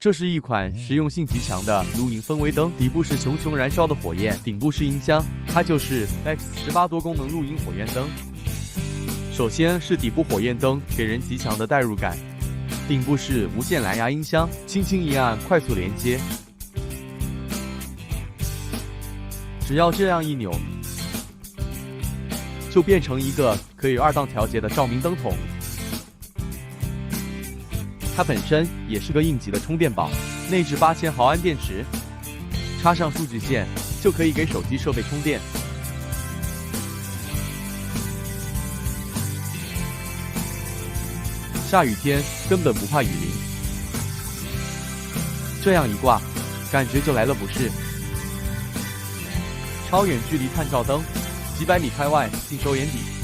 这是一款实用性极强的露营氛围灯，底部是熊熊燃烧的火焰，顶部是音箱，它就是 X18多功能露营火焰灯。首先是底部火焰灯，给人极强的代入感。顶部是无线蓝牙音箱，轻轻一按，快速连接。只要这样一扭，就变成一个可以2档调节的照明灯筒。它本身也是个应急的充电宝，内置8000毫安电池，插上数据线就可以给手机设备充电。下雨天根本不怕雨淋，这样一挂，感觉就来了不是？超远距离探照灯，几百米开外尽收眼底。